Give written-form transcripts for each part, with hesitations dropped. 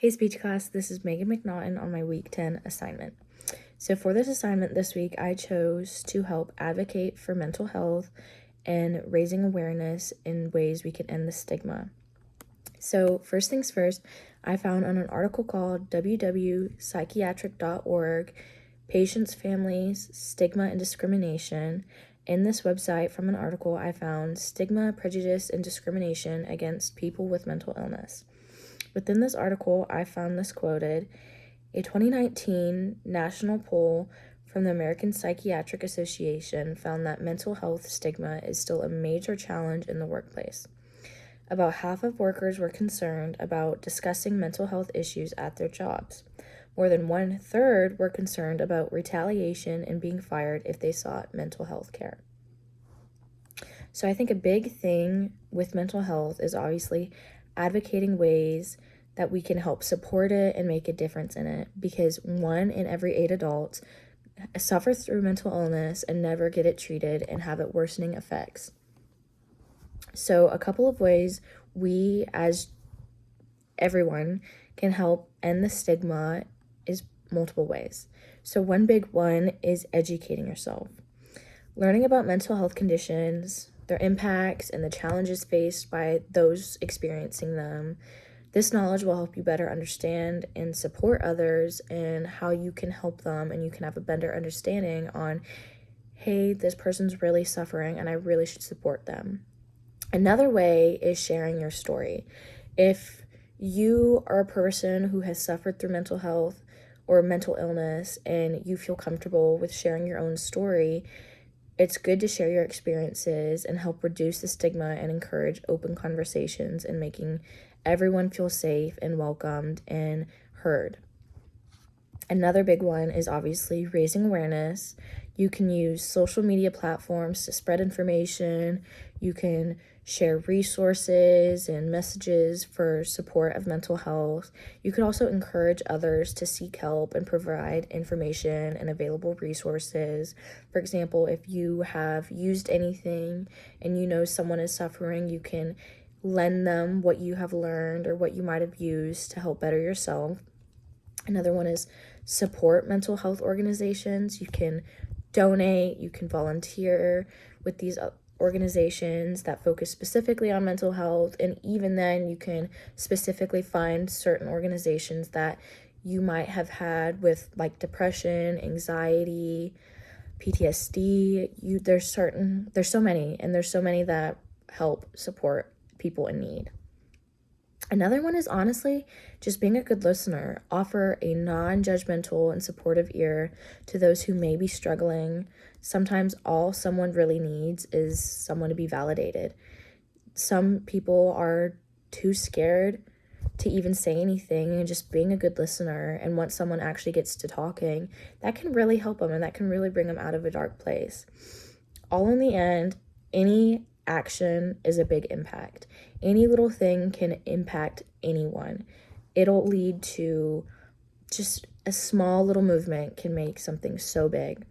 Hey speech class, this is Megan McNaughton on my week 10 assignment. So for this assignment this week, I chose to help advocate for mental health and raising awareness in ways we can end the stigma. So first things first, I found on an article called www.psychiatric.org, Patients, Families, Stigma and Discrimination. In this website from an article, I found stigma, prejudice, and discrimination against people with mental illness. Within this article, I found this quoted: a 2019 national poll from the American Psychiatric Association found that mental health stigma is still a major challenge in the workplace. About half of workers were concerned about discussing mental health issues at their jobs. More than 1/3 were concerned about retaliation and being fired if they sought mental health care. So I think a big thing with mental health is obviously advocating ways that we can help support it and make a difference in it, because 1 in every 8 adults suffer through mental illness and never get it treated and have it worsening effects. So a couple of ways we as everyone can help end the stigma is multiple ways. So one big one is educating yourself. Learning about mental health conditions, their impacts, and the challenges faced by those experiencing them. This knowledge will help you better understand and support others and how you can help them, and you can have a better understanding on, hey, this person's really suffering and I really should support them. Another way is sharing your story. If you are a person who has suffered through mental health or mental illness and you feel comfortable with sharing your own story, it's good to share your experiences and help reduce the stigma and encourage open conversations and making everyone feel safe and welcomed and heard. Another big one is obviously raising awareness. You can use social media platforms to spread information. You can share resources and messages for support of mental health. You could also encourage others to seek help and provide information and available resources. For example, if you have used anything and you know someone is suffering, you can lend them what you have learned or what you might have used to help better yourself. Another one is support mental health organizations. You can donate, you can volunteer with these organizations that focus specifically on mental health, and even then you can specifically find certain organizations that you might have had with like depression, anxiety, PTSD. There's so many that help support people in need. Another one is honestly just being a good listener. Offer a non-judgmental and supportive ear to those who may be struggling. Sometimes all someone really needs is someone to be validated. Some people are too scared to even say anything, and just being a good listener, and once someone actually gets to talking, that can really help them and that can really bring them out of a dark place. All in the end, any action is a big impact. Any little thing can impact anyone. It'll lead to just a small little movement can make something so big.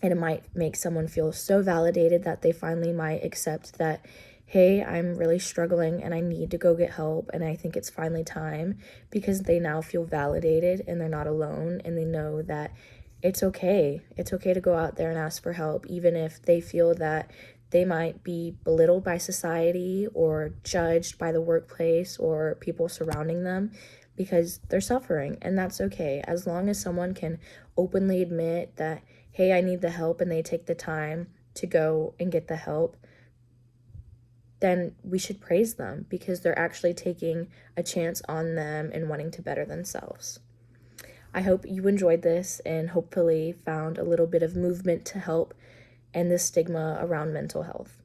And it might make someone feel so validated that they finally might accept that, hey, I'm really struggling and I need to go get help, and I think it's finally time, because they now feel validated and they're not alone, and they know that it's okay. It's okay to go out there and ask for help, even if they feel that they might be belittled by society or judged by the workplace or people surrounding them, because they're suffering, and that's okay. As long as someone can openly admit that, hey, I need the help, and they take the time to go and get the help, then we should praise them, because they're actually taking a chance on them and wanting to better themselves. I hope you enjoyed this and hopefully found a little bit of movement to help end the stigma around mental health.